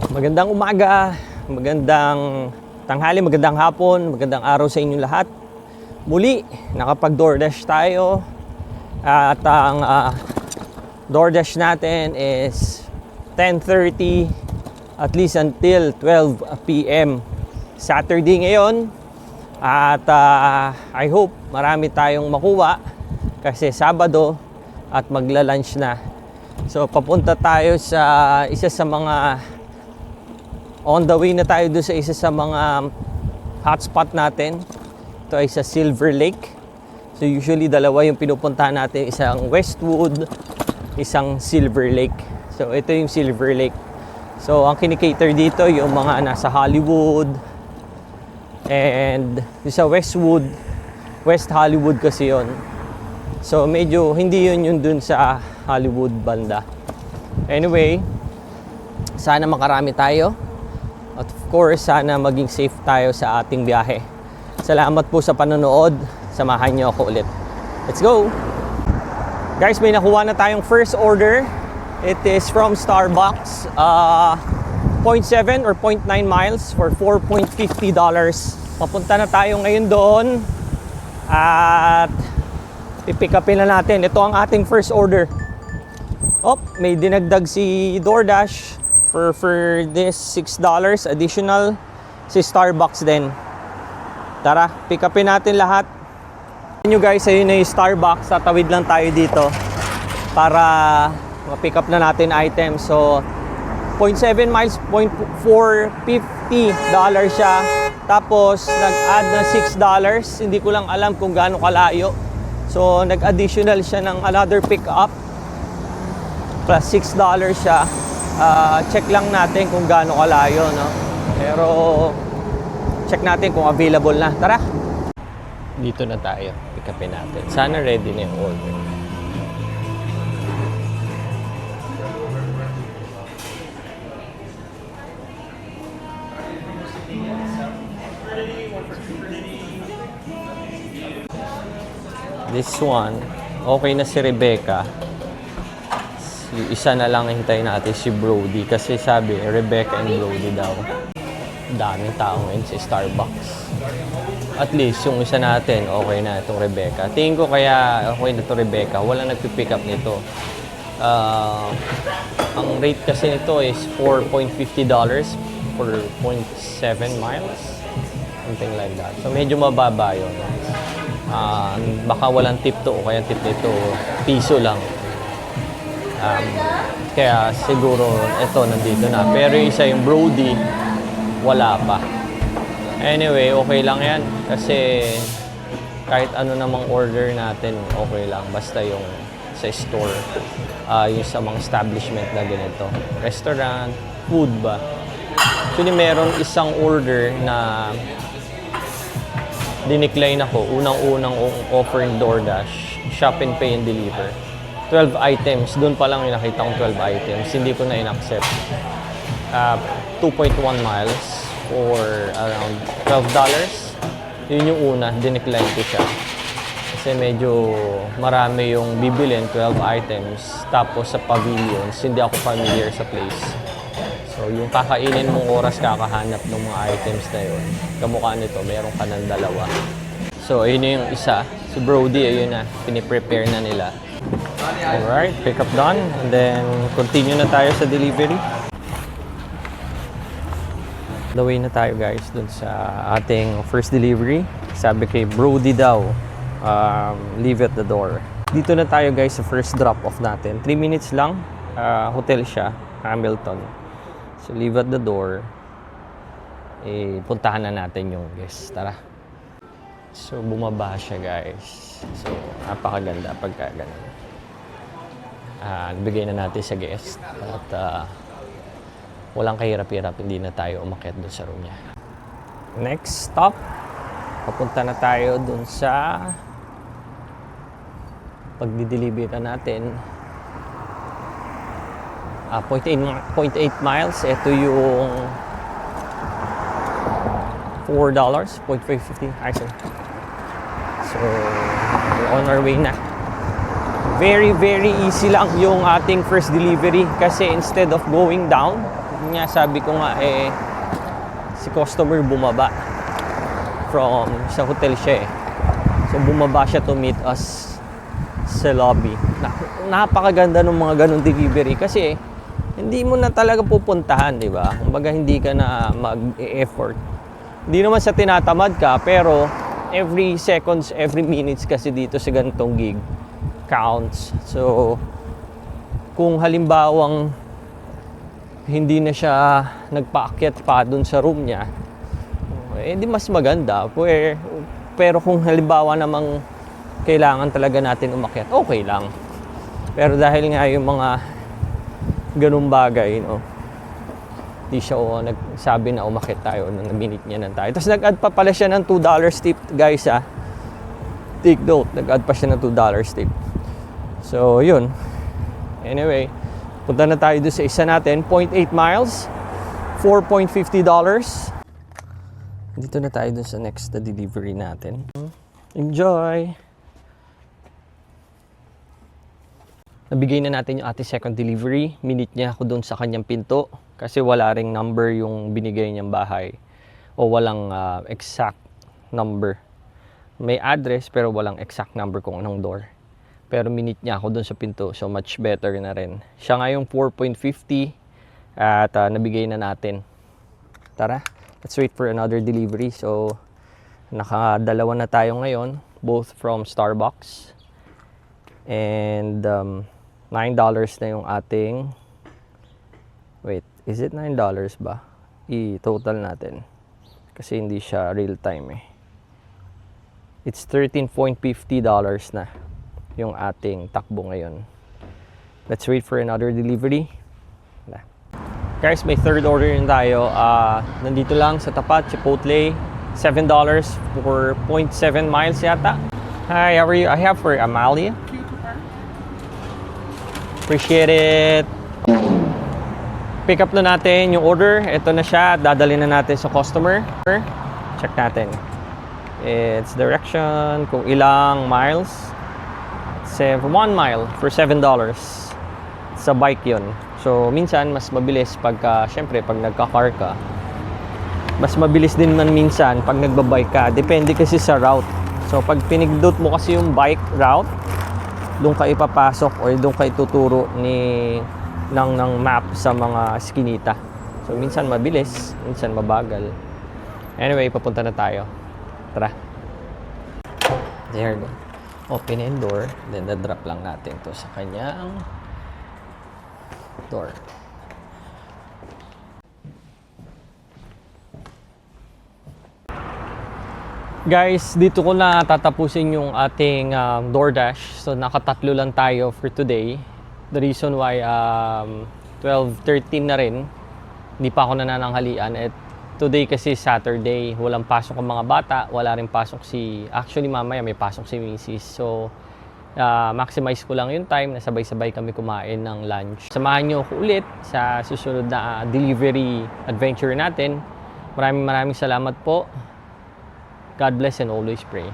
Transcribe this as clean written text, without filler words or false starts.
Magandang umaga, magandang tanghali, magandang hapon, magandang araw sa inyong lahat. Muli, nakapag-DoorDash tayo at ang DoorDash natin is 10:30 at least until 12 p.m. Saturday ngayon at I hope marami tayong makuha kasi Sabado at magla-lunch na. So papunta tayo sa isa sa mga on the way na tayo doon sa isa sa mga hotspot natin. Ito ay sa Silver Lake. So usually dalawa yung pinupuntahan natin, isang Westwood, isang Silver Lake. So ito yung Silver Lake. So ang kinikater dito yung mga nasa Hollywood and sa Westwood, West Hollywood kasi yon. So medyo hindi yun dun sa Hollywood banda. Anyway, sana makarami tayo. At of course, sana maging safe tayo sa ating biyahe. Salamat po sa panonood. Samahan niyo ako ulit. Let's go! Guys, may nakuha na tayong first order. It is from Starbucks. 0.7 or 0.9 miles for $4.50. Papunta na tayo ngayon doon. At i-pick upin na natin. Ito ang ating first order. Oh, may dinagdag si DoorDash. For this $6 additional si Starbucks din. Tara, pick upin natin lahat. Nyo guys, ayun na yung Starbucks. Tatawid lang tayo dito para ma-pick up na natin items. So 0.7 miles, $4.50 siya. Tapos nag-add na $6. Hindi ko lang alam kung gaano kalayo. So nag-additional siya ng another pick up plus $6 siya. Check lang natin kung gaano kalayo, no? Pero check natin kung available na. Tara! Dito na tayo. Pick upin natin. Sana ready na yung order. This one, okay na si Rebecca. Yung isa na lang hintayin natin si Brody kasi sabi Rebecca and Brody daw. Daming tao ngayon sa Starbucks. At least yung isa natin okay na itong Rebecca. Tingin ko kaya okay na ito Rebecca. Wala nagpipick up nito. Ang rate kasi nito is $4.50 for 0.7 miles. Something like that. So medyo mababa yun. Baka walang tip to o kaya tip nito piso lang. Kaya siguro ito nandito na. Pero yung isa yung Brody wala pa. Anyway, okay lang yan kasi kahit ano namang order natin okay lang basta yung sa store, yung sa mga establishment na ganito, restaurant, food ba. Actually meron isang order na dinecline ako, unang-unang offer ng DoorDash, shop and pay and deliver. 12 items, doon pa lang yung nakita kong 12 items, hindi ko na in-accept. 2.1 miles for around $12. Yun yung una, dinecline ko siya. Kasi medyo marami yung bibilin, 12 items. Tapos sa pavilions, hindi ako familiar sa place. So yung kakainin mong oras kakahanap ng mga items na yun. Kamukha nito, meron ka ng dalawa. So ayun yung isa, si Brody, ayun na, piniprepare na nila. Alright, pick up done. And then, continue na tayo sa delivery. The way na tayo guys dun sa ating first delivery. Sabi kay Brody daw, leave at the door. Dito na tayo guys sa first drop off natin. 3 minutes lang. Hotel siya, Hamilton. So, leave at the door. Puntahan na natin yung guest. Tara. So, bumaba siya guys. So, napakaganda pagka ganun. Bigay na natin sa guest at walang kahirap-hirap, hindi na tayo umakyat doon sa room niya. Next stop, papunta na tayo doon sa pagdideliver natin. 0.8 miles, ito yung $4, 0.550. So, we're on our way na. Very easy lang yung ating first delivery kasi instead of going down, Yun nga, sabi ko nga si customer bumaba from sa hotel siya eh. So bumaba siya to meet us sa lobby. Napakaganda ng mga ganong delivery kasi hindi mo na talaga pupuntahan, di ba? Kumbaga hindi ka na mag-effort. Hindi naman sa tinatamad ka, pero every seconds, every minutes kasi dito sa ganitong gig counts. So kung halimbawang hindi na siya nagpaakyat pa dun sa room niya, di mas maganda. Pero kung halimbawa namang kailangan talaga natin umakyat, okay lang. Pero dahil nga yung mga ganung bagay, no, di siya nagsabi na umakyat tayo nung minute niya na tayo. Tapos nag-add pa pala siya ng $2 tip, guys, ah. Take note, nag-add pa siya ng $2 tip. So, yun. Anyway, punta na tayo doon sa isa natin, 0.8 miles, $4.50. Dito na tayo doon sa next na delivery natin. Enjoy! Nabigay na natin yung ating second delivery. Minute niya ako doon sa kanyang pinto kasi wala ring number yung binigay niyang bahay o walang exact number. May address pero walang exact number kung anong door. Pero minute niya ako doon sa pinto, so much better na rin. Siya nga yung 4.50 at nabigay na natin. Tara, let's wait for another delivery. So nakadalawa na tayo ngayon, both from Starbucks. And $9 na yung ating, wait, is it $9 ba? I-total natin kasi hindi siya real time eh. It's $13.50 na yung ating takbo ngayon. Let's wait for another delivery. Guys, may third order rin tayo. Nandito lang sa tapat, Chipotle, $7 for 0.7 miles yata. Hi, how are you? I have for Amalia. Appreciate it. Pick up na natin yung order. Ito na siya. Dadalhin na natin sa customer. Check natin. It's direction. Kung ilang miles. It's 1 mile for $7. Sa bike yun. So, minsan, mas mabilis pagka, syempre, pag nagka-car ka. Mas mabilis din man minsan pag nagbabike ka. Depende kasi sa route. So, pag pinigdot mo kasi yung bike route, doon ka ipapasok o doon ka ituturo ng map sa mga skinita. So, minsan mabilis, minsan mabagal. Anyway, papunta na tayo. Tara. There you go. Open and door. Then, na-drop lang natin to sa kanyang door. Guys, dito ko na tatapusin yung ating DoorDash. So, nakatatlo lang tayo for today. The reason why 12:13 na rin, hindi pa ako nanananghalian. At today kasi Saturday, walang pasok ang mga bata, wala rin pasok actually mamaya may pasok si Mrs. So, maximize ko lang yung time na sabay-sabay kami kumain ng lunch. Samahan nyo ako ulit sa susunod na delivery adventure natin. Maraming salamat po. God bless and always pray.